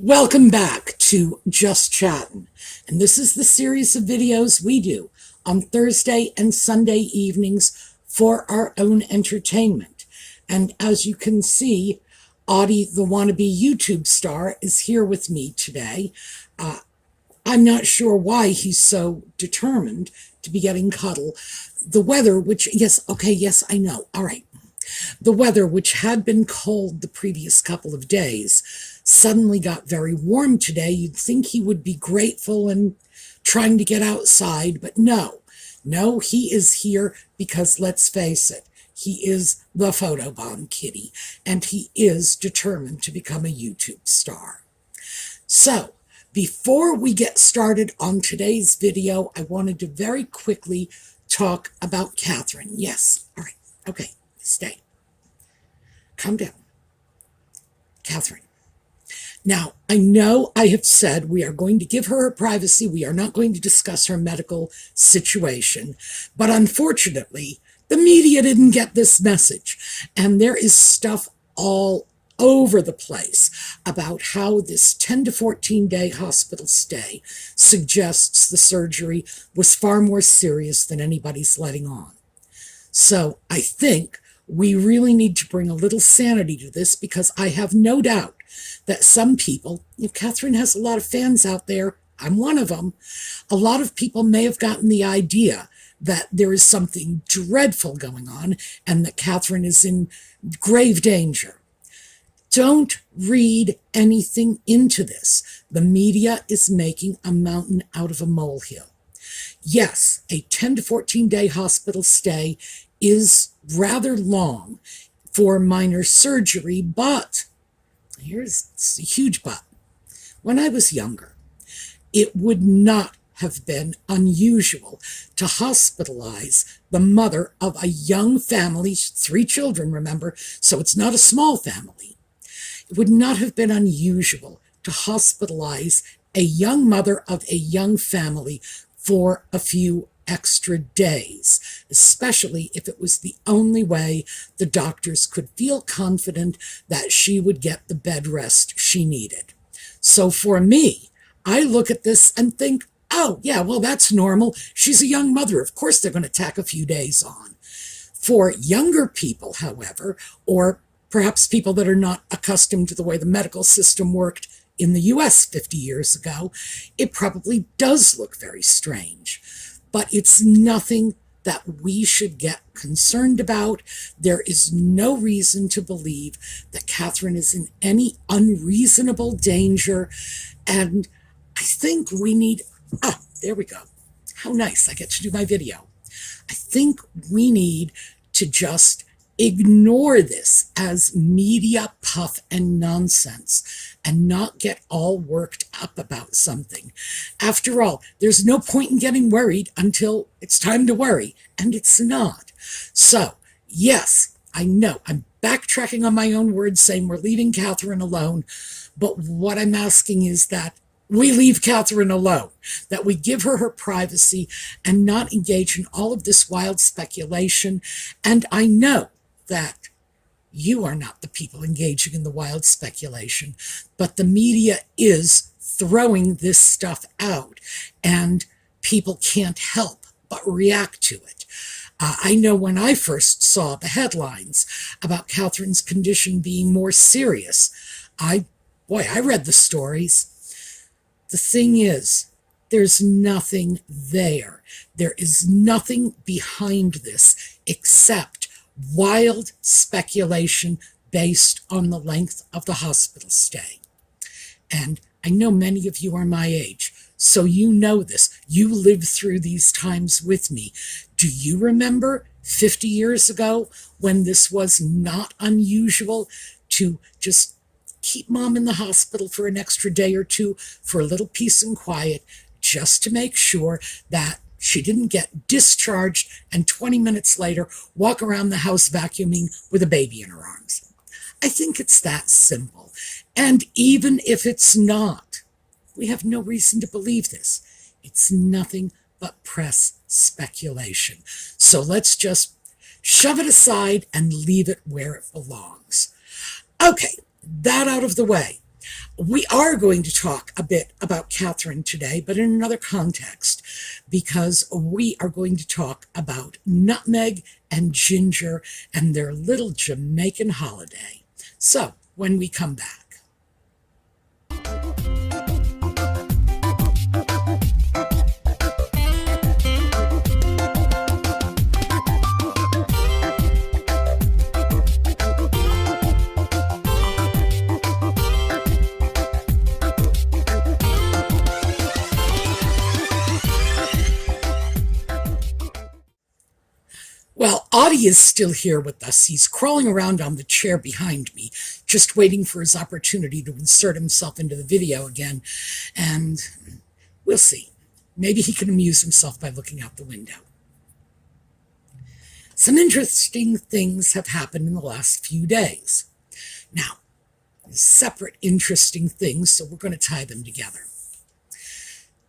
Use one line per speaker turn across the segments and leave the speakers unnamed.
Welcome back to Just Chattin', and this is the series of videos we do on Thursday and Sunday evenings for our own entertainment. And as you can see, Audie, the wannabe YouTube star, is here with me today. I'm not sure why he's so determined to be getting cuddle. The weather, yes, I know, all right. The weather, which had been cold the previous couple of days, suddenly got very warm today. You'd think he would be grateful and trying to get outside, but no, he is here because, let's face it, he is the photobomb kitty, and he is determined to become a YouTube star. So, before we get started on today's video, I wanted to very quickly talk about Catherine. Yes, all right, okay, stay. Calm down. Catherine. Now, I know I have said we are going to give her her privacy. We are not going to discuss her medical situation. But unfortunately, the media didn't get this message. And there is stuff all over the place about how this 10 to 14-day hospital stay suggests the surgery was far more serious than anybody's letting on. So I think we really need to bring a little sanity to this, because I have no doubt that some people, if Catherine has a lot of fans out there, I'm one of them, a lot of people may have gotten the idea that there is something dreadful going on and that Catherine is in grave danger. Don't read anything into this. The media is making a mountain out of a molehill. Yes, a 10 to 14-day hospital stay is rather long for minor surgery, but here's a huge but. When I was younger, it would not have been unusual to hospitalize the mother of a young family, 3 children, remember, so it's not a small family. It would not have been unusual to hospitalize a young mother of a young family for a few extra days, especially if it was the only way the doctors could feel confident that she would get the bed rest she needed. So for me, I look at this and think, oh, yeah, well, that's normal. She's a young mother. Of course they're going to tack a few days on. For younger people, however, or perhaps people that are not accustomed to the way the medical system worked in the US 50 years ago, it probably does look very strange. But it's nothing that we should get concerned about. There is no reason to believe that Catherine is in any unreasonable danger. And I think we need, there we go. How nice, I get to do my video. I think we need to just ignore this as media puff and nonsense and not get all worked up about something. After all, there's no point in getting worried until it's time to worry, and it's not. So, yes, I know I'm backtracking on my own words saying we're leaving Catherine alone, but what I'm asking is that we leave Catherine alone, that we give her her privacy and not engage in all of this wild speculation. And I know that you are not the people engaging in the wild speculation, but the media is throwing this stuff out, and people can't help but react to it. I know when I first saw the headlines about Catherine's condition being more serious, I read the stories. The thing is, there's nothing there. There is nothing behind this except wild speculation based on the length of the hospital stay. And I know many of you are my age, so you know this. You lived through these times with me. Do you remember 50 years ago when this was not unusual to just keep mom in the hospital for an extra day or two for a little peace and quiet, just to make sure that she didn't get discharged and 20 minutes later walk around the house vacuuming with a baby in her arms? I think it's that simple. And even if it's not, we have no reason to believe this. It's nothing but press speculation. So let's just shove it aside and leave it where it belongs. Okay, that out of the way. We are going to talk a bit about Catherine today, but in another context, because we are going to talk about Nutmeg and Ginger and their little Jamaican holiday. So, when we come back. Well, Audie is still here with us. He's crawling around on the chair behind me, just waiting for his opportunity to insert himself into the video again. And we'll see. Maybe he can amuse himself by looking out the window. Some interesting things have happened in the last few days. Now, separate interesting things, so we're going to tie them together.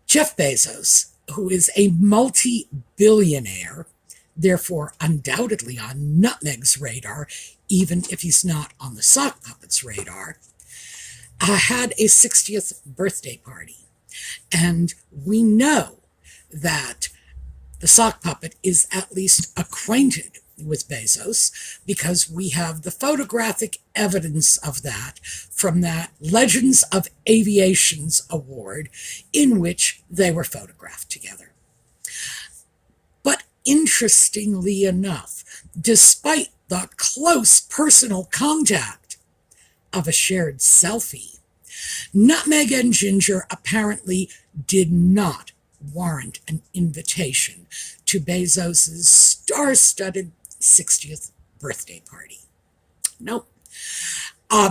Jeff Bezos, who is a multi-billionaire, therefore undoubtedly on Nutmeg's radar, even if he's not on the sock puppet's radar, had a 60th birthday party. And we know that the sock puppet is at least acquainted with Bezos because we have the photographic evidence of that from that Legends of Aviation's award in which they were photographed together. Interestingly enough, despite the close personal contact of a shared selfie, Nutmeg and Ginger apparently did not warrant an invitation to Bezos' star-studded 60th birthday party. Nope.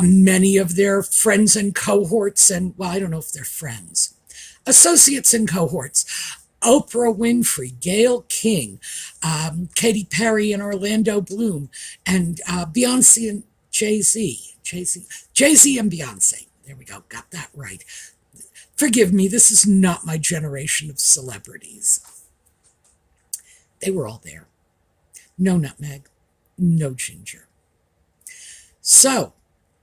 Many of their friends and cohorts, and, well, I don't know if they're friends, associates and cohorts, Oprah Winfrey, Gayle King, Katy Perry and Orlando Bloom, and Beyonce and Jay-Z. Jay-Z and Beyonce. There we go, got that right. Forgive me, this is not my generation of celebrities. They were all there. No Nutmeg, no Ginger. So,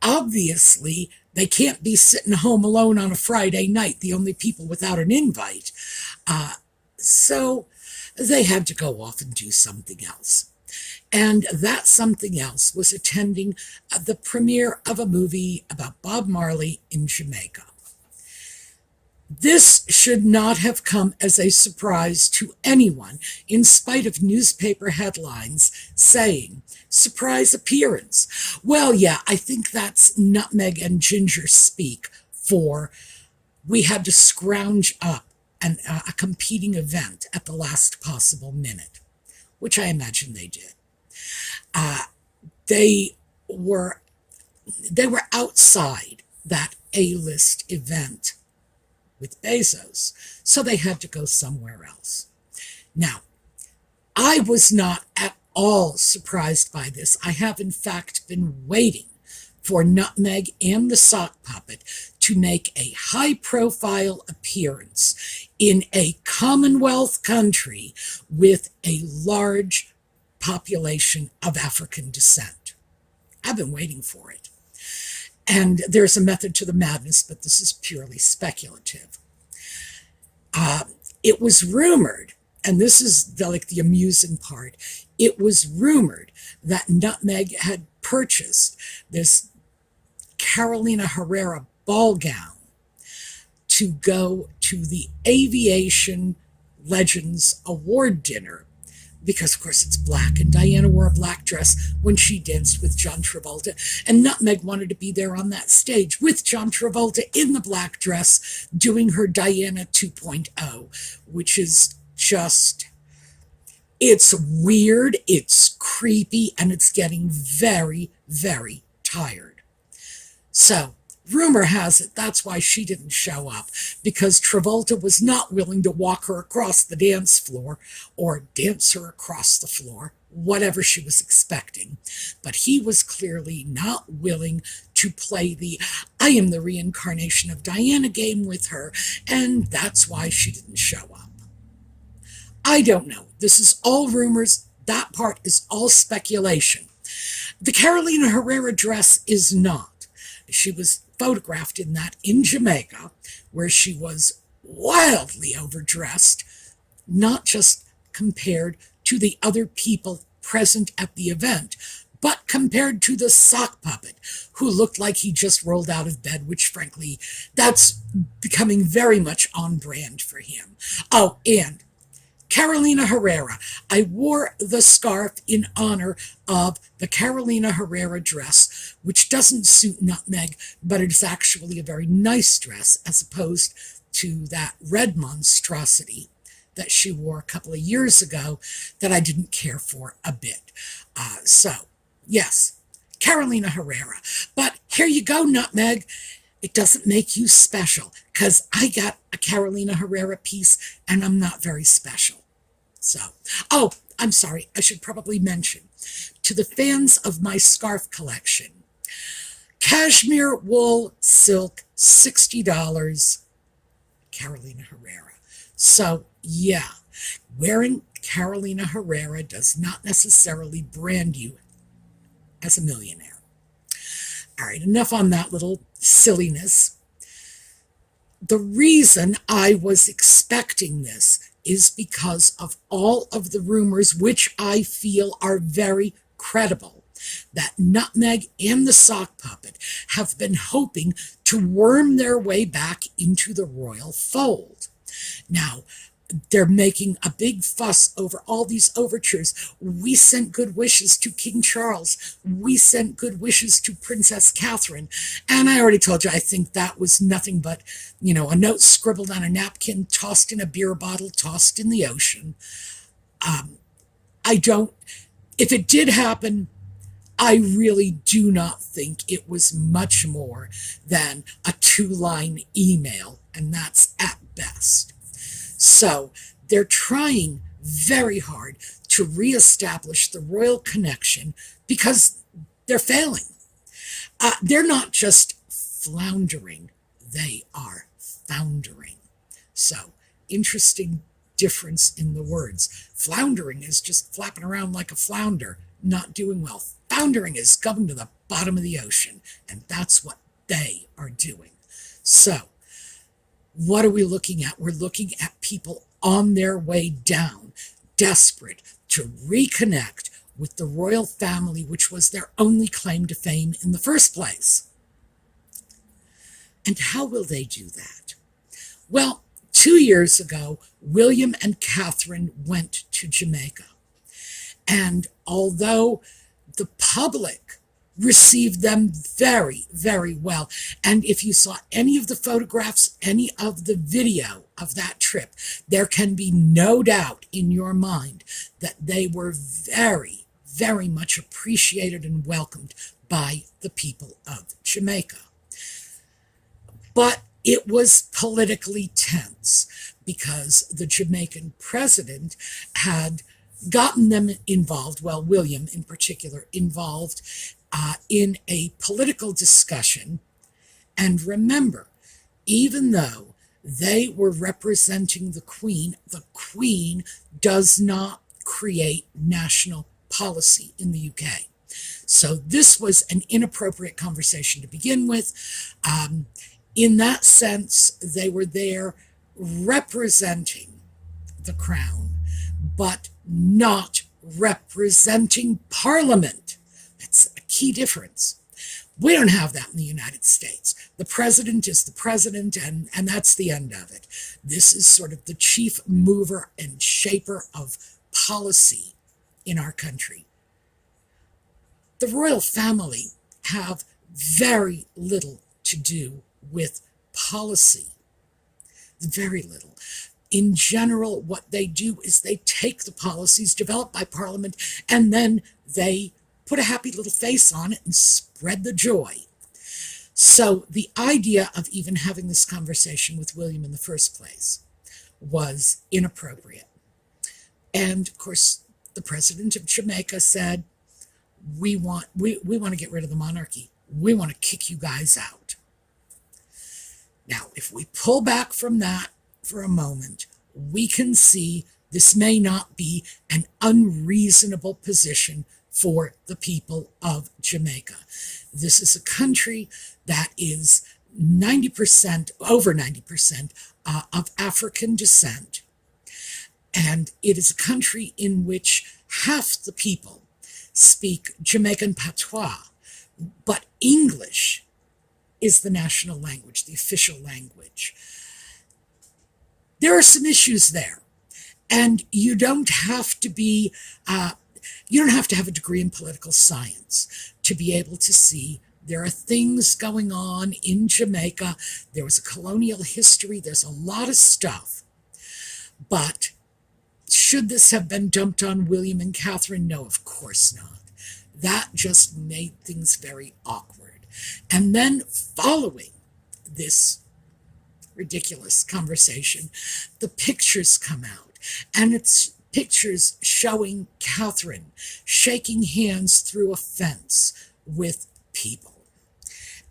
obviously, they can't be sitting home alone on a Friday night, the only people without an invite. So they had to go off and do something else. And that something else was attending the premiere of a movie about Bob Marley in Jamaica. This should not have come as a surprise to anyone, in spite of newspaper headlines saying, surprise appearance. Well, yeah, I think that's Nutmeg and Ginger speak for we had to scrounge up a competing event at the last possible minute, which I imagine they did. They were outside that A-list event with Bezos, so they had to go somewhere else. Now, I was not at all surprised by this. I have, in fact, been waiting for Nutmeg and the sock puppet to make a high-profile appearance in a Commonwealth country with a large population of African descent. I've been waiting for it. And there's a method to the madness, but this is purely speculative. It was rumored, and this is the amusing part, it was rumored that Nutmeg had purchased this Carolina Herrera ball gown to go to the Aviation Legends Award dinner because, of course, it's black, and Diana wore a black dress when she danced with John Travolta, and Nutmeg wanted to be there on that stage with John Travolta in the black dress doing her Diana 2.0, which is just, it's weird, it's creepy, and it's getting very, very tired. So, rumor has it that's why she didn't show up, because Travolta was not willing to walk her across the dance floor or dance her across the floor, whatever she was expecting. But he was clearly not willing to play the I am the reincarnation of Diana game with her, and that's why she didn't show up. I don't know. This is all rumors. That part is all speculation. The Carolina Herrera dress is not. She was photographed in that in Jamaica, where she was wildly overdressed, not just compared to the other people present at the event, but compared to the sock puppet, who looked like he just rolled out of bed, which frankly, that's becoming very much on brand for him. Oh, and Carolina Herrera. I wore the scarf in honor of the Carolina Herrera dress, which doesn't suit Nutmeg, but it's actually a very nice dress as opposed to that red monstrosity that she wore a couple of years ago that I didn't care for a bit. So, yes, Carolina Herrera. But here you go, Nutmeg. It doesn't make you special, because I got a Carolina Herrera piece, and I'm not very special. So, oh, I'm sorry, I should probably mention, to the fans of my scarf collection, cashmere, wool, silk, $60, Carolina Herrera. So, yeah, wearing Carolina Herrera does not necessarily brand you as a millionaire. All right, enough on that little silliness. The reason I was expecting this is because of all of the rumors, which I feel are very credible, that Nutmeg and the sock puppet have been hoping to worm their way back into the royal fold. Now, they're making a big fuss over all these overtures. We sent good wishes to King Charles. We sent good wishes to Princess Catherine. And I already told you, I think that was nothing but, a note scribbled on a napkin, tossed in a beer bottle, tossed in the ocean. If it did happen, I really do not think it was much more than a 2-line email, and that's at best. So they're trying very hard to reestablish the royal connection because they're failing. They're not just floundering, they are foundering. So, interesting difference in the words. Floundering is just flapping around like a flounder, not doing well. Foundering is going to the bottom of the ocean, and that's what they are doing. So, what are we looking at? We're looking at people on their way down, desperate to reconnect with the royal family, which was their only claim to fame in the first place. And how will they do that? Well, 2 years ago, William and Catherine went to Jamaica. And although the public received them very, very well, and if you saw any of the photographs, any of the video of that trip, there can be no doubt in your mind that they were very, very much appreciated and welcomed by the people of Jamaica. But it was politically tense because the Jamaican president had gotten them involved, well, William in particular, involved in a political discussion. And remember, even though they were representing the Queen does not create national policy in the UK. So this was an inappropriate conversation to begin with. In that sense, they were there representing the Crown, but not representing Parliament. That's a key difference. We don't have that in the United States. The president is the president, and that's the end of it. This is sort of the chief mover and shaper of policy in our country. The royal family have very little to do with policy. Very little. In general, what they do is they take the policies developed by Parliament and then they put a happy little face on it and spread the joy. So the idea of even having this conversation with William in the first place was inappropriate. And of course, the president of Jamaica said, we want to get rid of the monarchy. We want to kick you guys out. Now, if we pull back from that for a moment, we can see this may not be an unreasonable position for the people of Jamaica. This is a country that is 90%, over 90% of African descent. And it is a country in which half the people speak Jamaican patois, but English is the national language, the official language. There are some issues there, and you don't have to be, you don't have to have a degree in political science to be able to see there are things going on in Jamaica. There was a colonial history. There's a lot of stuff. But should this have been dumped on William and Catherine? No, of course not. That just made things very awkward. And then following this ridiculous conversation, the pictures come out. And it's pictures showing Catherine shaking hands through a fence with people.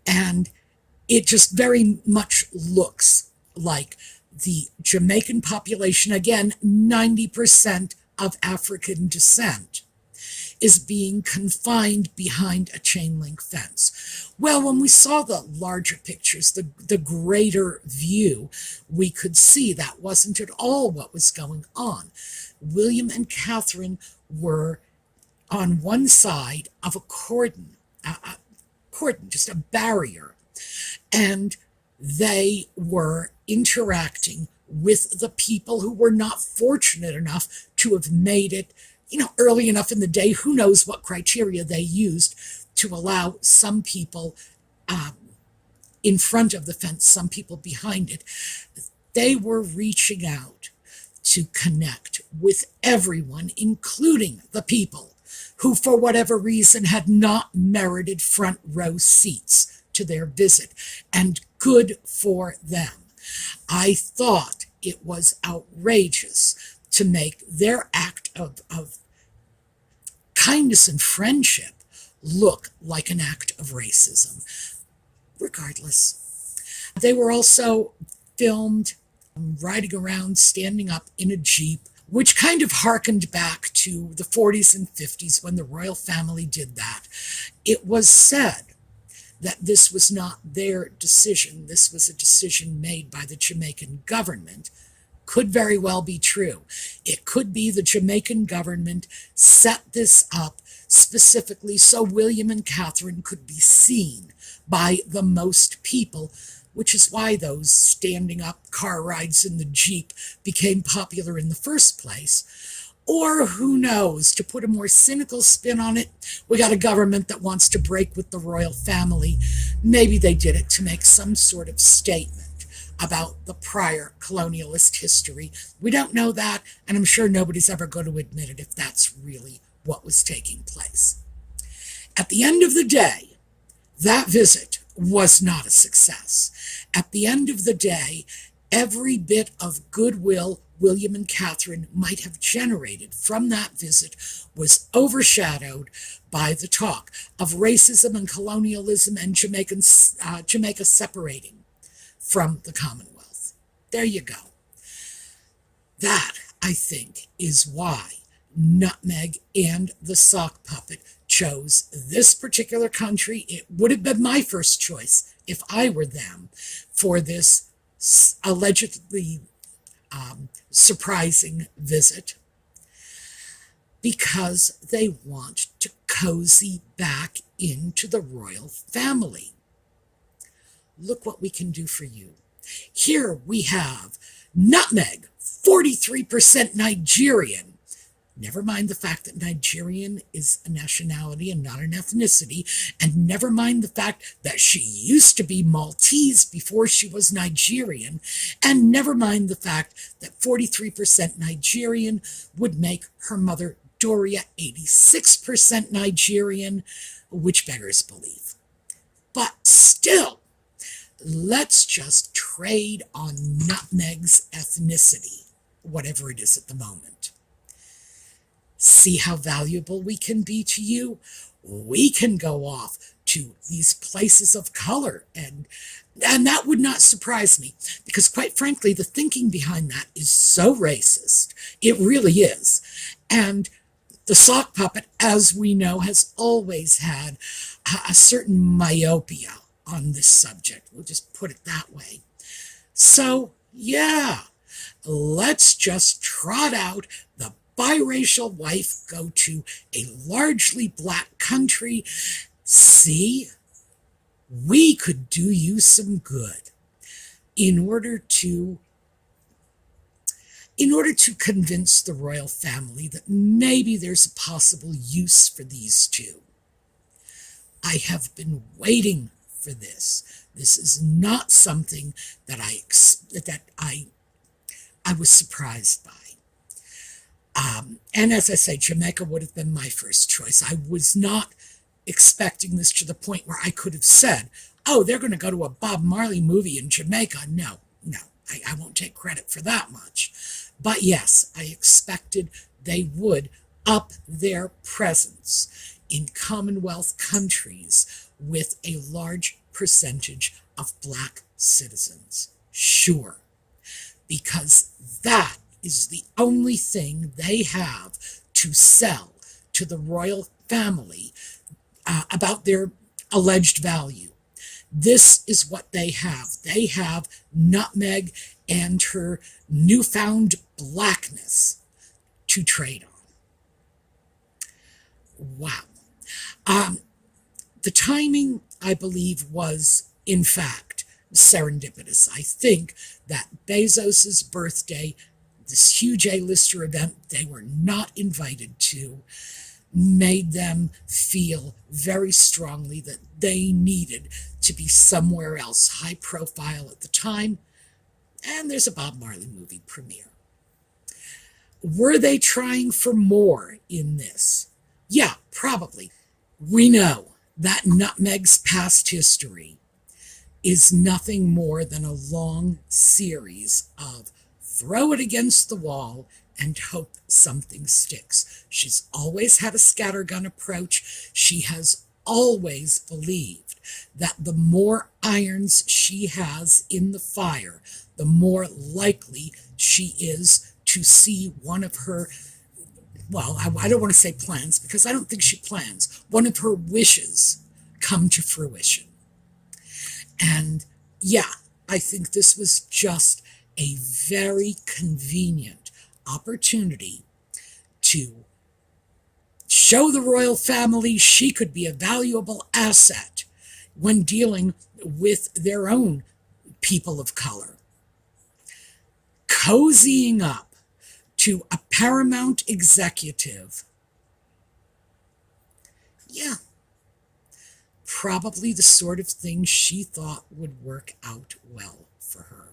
And it just very much looks like the Jamaican population, again, 90% of African descent, is being confined behind a chain link fence. Well, when we saw the larger pictures, the greater view, we could see that wasn't at all what was going on. William and Catherine were on one side of a cordon, just a barrier, and they were interacting with the people who were not fortunate enough to have made it, early enough in the day. Who knows what criteria they used to allow some people in front of the fence, some people behind it. They were reaching out to connect with everyone, including the people who, for whatever reason, had not merited front row seats to their visit. And good for them. I thought it was outrageous to make their act of kindness and friendship look like an act of racism. Regardless, they were also filmed riding around, standing up in a Jeep, which kind of harkened back to the 40s and 50s when the royal family did that. It was said that this was not their decision. This was a decision made by the Jamaican government. Could very well be true. It could be the Jamaican government set this up specifically so William and Catherine could be seen by the most people, which is why those standing up car rides in the Jeep became popular in the first place. Or who knows, to put a more cynical spin on it, we got a government that wants to break with the royal family. Maybe they did it to make some sort of statement about the prior colonialist history. We don't know that, and I'm sure nobody's ever going to admit it if that's really what was taking place. At the end of the day, that visit was not a success. At the end of the day, every bit of goodwill William and Catherine might have generated from that visit was overshadowed by the talk of racism and colonialism and Jamaica separating from the Commonwealth. There you go. That, I think, is why Nutmeg and the Sock Puppet chose this particular country. It would have been my first choice if I were them for this allegedly surprising visit, because they want to cozy back into the royal family. Look what we can do for you. Here we have Nutmeg, 43% Nigerian. Never mind the fact that Nigerian is a nationality and not an ethnicity, and never mind the fact that she used to be Maltese before she was Nigerian, and never mind the fact that 43% Nigerian would make her mother Doria 86% Nigerian, which beggars belief. But still, let's just trade on Nutmeg's ethnicity, whatever it is at the moment. See how valuable we can be to you? We can go off to these places of color, and that would not surprise me, because quite frankly, the thinking behind that is so racist. It really is. And The sock puppet, as we know, has always had a certain myopia on this subject. We'll just put it that way. So, yeah, let's just trot out the biracial wife, go to a largely black country. See, we could do you some good in order to convince the royal family that maybe there's a possible use for these two. I have been waiting for this. This is not something that I was surprised by. And as I say, Jamaica would have been my first choice. I was not expecting this to the point where I could have said, oh, they're going to go to a Bob Marley movie in Jamaica. No, I won't take credit for that much. But yes, I expected they would up their presence in Commonwealth countries with a large percentage of black citizens. Sure, because that is the only thing they have to sell to the royal family about their alleged value. This is what they have. They have Nutmeg and her newfound blackness to trade on. Wow. The timing, I believe, was, in fact, serendipitous. I think that Bezos's birthday, this huge A-lister event they were not invited to, made them feel very strongly that they needed to be somewhere else, high profile at the time, and there's a Bob Marley movie premiere. Were they trying for more in this? Yeah, probably. We know that Nutmeg's past history is nothing more than a long series of throw it against the wall and hope something sticks. She's always had a scattergun approach. She has always believed that the more irons she has in the fire, the more likely she is to see one of her, well, I don't want to say plans, because I don't think she plans, one of her wishes come to fruition. And yeah, I think this was just a very convenient opportunity to show the royal family she could be a valuable asset when dealing with their own people of color. Cozying up to a paramount executive, yeah, probably the sort of thing she thought would work out well for her.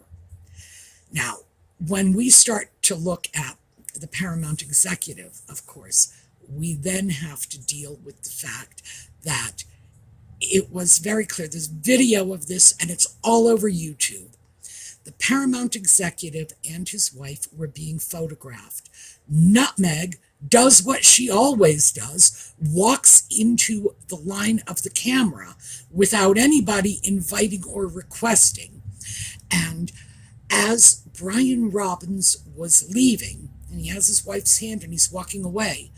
Now, when we start to look at the paramount executive, of course, we then have to deal with the fact that it was very clear. There's video of this, and it's all over YouTube. The paramount executive and his wife were being photographed. Nutmeg does what she always does, walks into the line of the camera without anybody inviting or requesting. And as Brian Robbins was leaving, and he has his wife's hand and he's walking away,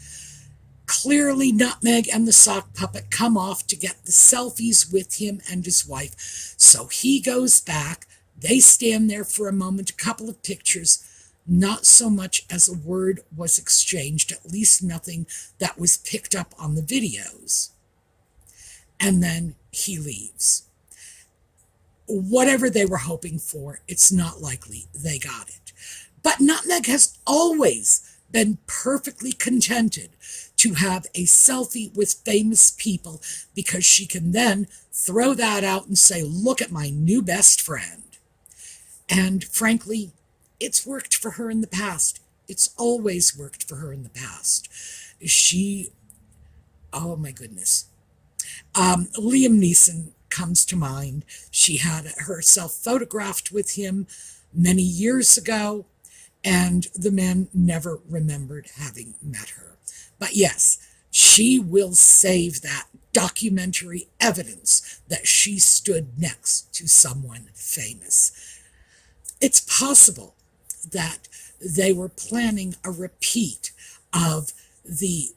clearly Nutmeg and the sock puppet come off to get the selfies with him and his wife. So he goes back. They stand there for a moment, a couple of pictures. Not so much as a word was exchanged, at least nothing that was picked up on the videos. And then he leaves. Whatever they were hoping for, it's not likely they got it. But Nutmeg has always been perfectly contented to have a selfie with famous people, because she can then throw that out and say, look at my new best friend. And frankly, it's worked for her in the past. It's always worked for her in the past. Oh my goodness. Liam Neeson comes to mind. She had herself photographed with him many years ago, and the man never remembered having met her. But yes, she will save that documentary evidence that she stood next to someone famous. It's possible that they were planning a repeat of the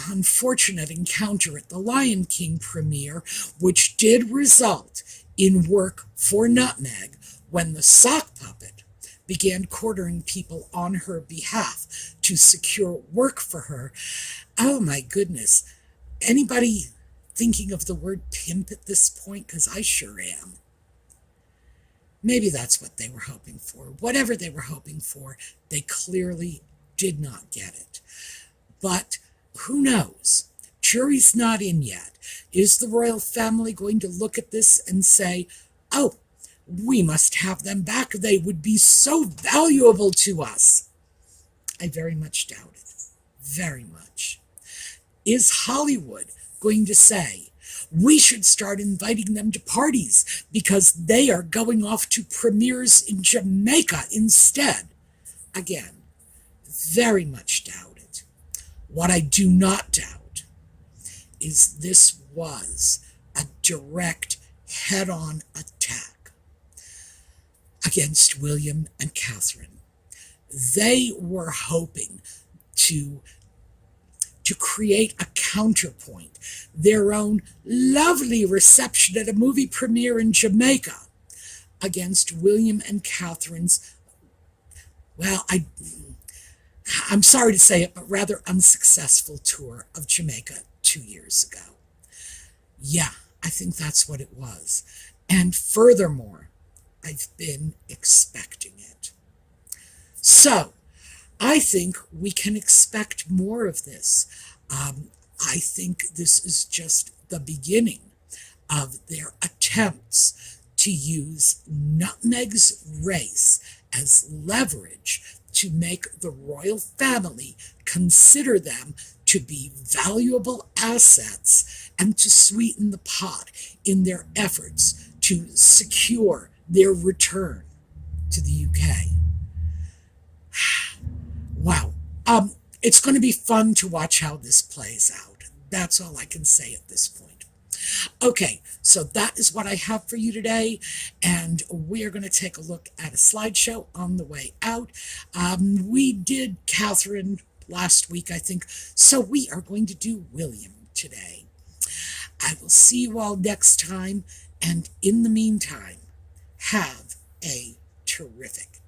unfortunate encounter at the Lion King premiere, which did result in work for Nutmeg when the sock puppet began quartering people on her behalf to secure work for her. Oh my goodness. Anybody thinking of the word pimp at this point? Because I sure am. Maybe that's what they were hoping for. Whatever they were hoping for, they clearly did not get it. But who knows? Jury's not in yet. Is the royal family going to look at this and say, oh, we must have them back. They would be so valuable to us? I very much doubt it. Very much. Is Hollywood going to say, we should start inviting them to parties because they are going off to premieres in Jamaica instead? Again, very much doubt it. What I do not doubt is this was a direct head-on attack against William and Catherine. They were hoping to create a counterpoint, their own lovely reception at a movie premiere in Jamaica against William and Catherine's, well, I'm sorry to say it, but rather unsuccessful tour of Jamaica 2 years ago. Yeah, I think that's what it was. And furthermore, I've been expecting it. So, I think we can expect more of this. I think this is just the beginning of their attempts to use Nutmeg's race as leverage to make the royal family consider them to be valuable assets and to sweeten the pot in their efforts to secure their return to the UK. Wow. It's going to be fun to watch how this plays out. That's all I can say at this point. Okay, so that is what I have for you today, and we are going to take a look at a slideshow on the way out. We did Catherine last week, I think, so we are going to do William today. I will see you all next time, and in the meantime, have a terrific